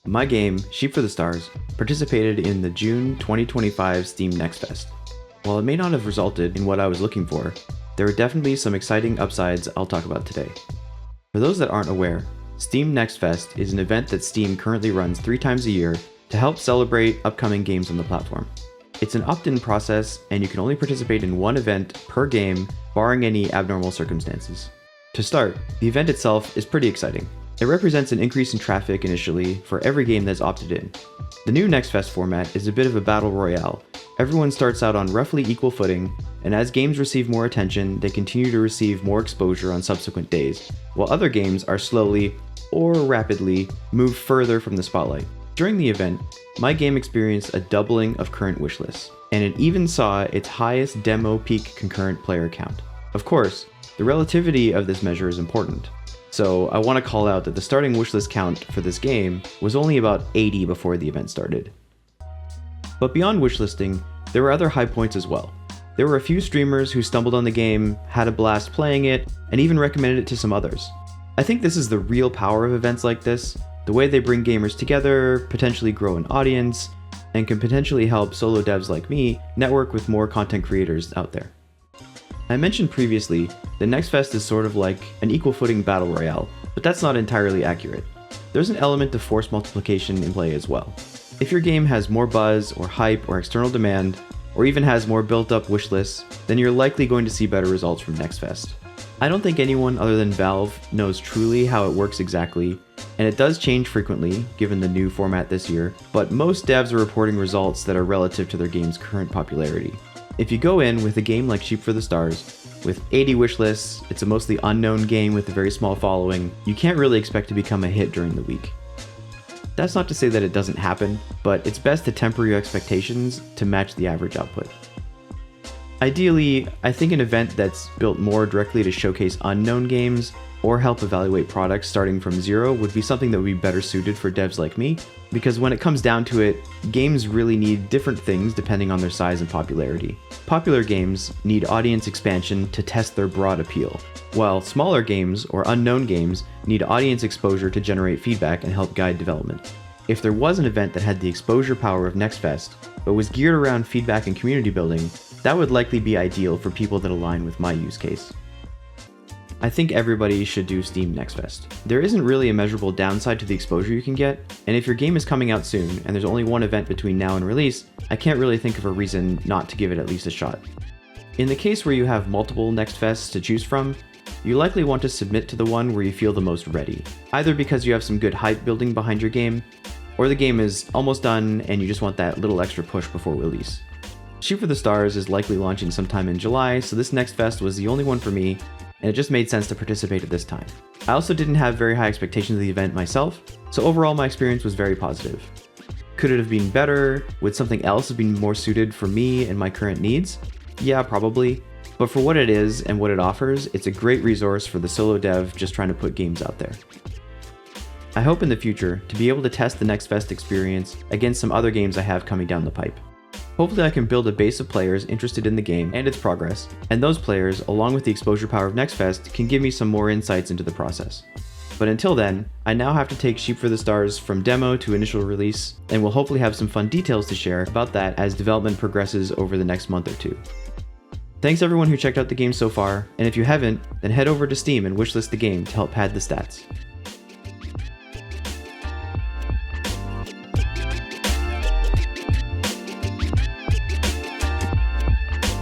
My game, Sheep for the Stars, participated in the June 2025 Steam Next Fest. While it may not have resulted in what I was looking for, there are definitely some exciting upsides I'll talk about today. For those that aren't aware, Steam Next Fest is an event that Steam currently runs 3 times a year to help celebrate upcoming games on the platform. It's an opt-in process, and you can only participate in one event per game, barring any abnormal circumstances. To start, the event itself is pretty exciting. It represents an increase in traffic initially for every game that's opted in. The new Next Fest format is a bit of a battle royale. Everyone starts out on roughly equal footing, and as games receive more attention, they continue to receive more exposure on subsequent days, while other games are slowly, or rapidly, moved further from the spotlight. During the event, my game experienced a doubling of current wishlists, and it even saw its highest demo peak concurrent player count. Of course, the relativity of this measure is important. So I want to call out that the starting wishlist count for this game was only about 80 before the event started. But beyond wishlisting, there were other high points as well. There were a few streamers who stumbled on the game, had a blast playing it, and even recommended it to some others. I think this is the real power of events like this, the way they bring gamers together, potentially grow an audience, and can potentially help solo devs like me network with more content creators out there. I mentioned previously that Next Fest is sort of like an equal footing battle royale, but that's not entirely accurate. There's an element of force multiplication in play as well. If your game has more buzz or hype or external demand, or even has more built up wish lists, then you're likely going to see better results from Next Fest. I don't think anyone other than Valve knows truly how it works exactly, and it does change frequently given the new format this year, but most devs are reporting results that are relative to their game's current popularity. If you go in with a game like Sheep for the Stars, with 80 wishlists, it's a mostly unknown game with a very small following, you can't really expect to become a hit during the week. That's not to say that it doesn't happen, but it's best to temper your expectations to match the average output. Ideally, I think an event that's built more directly to showcase unknown games or help evaluate products starting from zero would be something that would be better suited for devs like me, because when it comes down to it, games really need different things depending on their size and popularity. Popular games need audience expansion to test their broad appeal, while smaller games or unknown games need audience exposure to generate feedback and help guide development. If there was an event that had the exposure power of Next Fest, but was geared around feedback and community building, that would likely be ideal for people that align with my use case. I think everybody should do Steam Next Fest. There isn't really a measurable downside to the exposure you can get, and if your game is coming out soon and there's only one event between now and release, I can't really think of a reason not to give it at least a shot. In the case where you have multiple Next Fests to choose from, you likely want to submit to the one where you feel the most ready, either because you have some good hype building behind your game, or the game is almost done and you just want that little extra push before release. Sheep for the Stars is likely launching sometime in July, so this Next Fest was the only one for me, and it just made sense to participate at this time. I also didn't have very high expectations of the event myself, so overall my experience was very positive. Could it have been better? Would something else have been more suited for me and my current needs? Yeah, probably. But for what it is and what it offers, it's a great resource for the solo dev just trying to put games out there. I hope in the future to be able to test the Next Fest experience against some other games I have coming down the pipe. Hopefully I can build a base of players interested in the game and its progress, and those players, along with the exposure power of Next Fest, can give me some more insights into the process. But until then, I now have to take Sheep for the Stars from demo to initial release, and we'll hopefully have some fun details to share about that as development progresses over the next month or two. Thanks everyone who checked out the game so far, and if you haven't, then head over to Steam and wishlist the game to help pad the stats.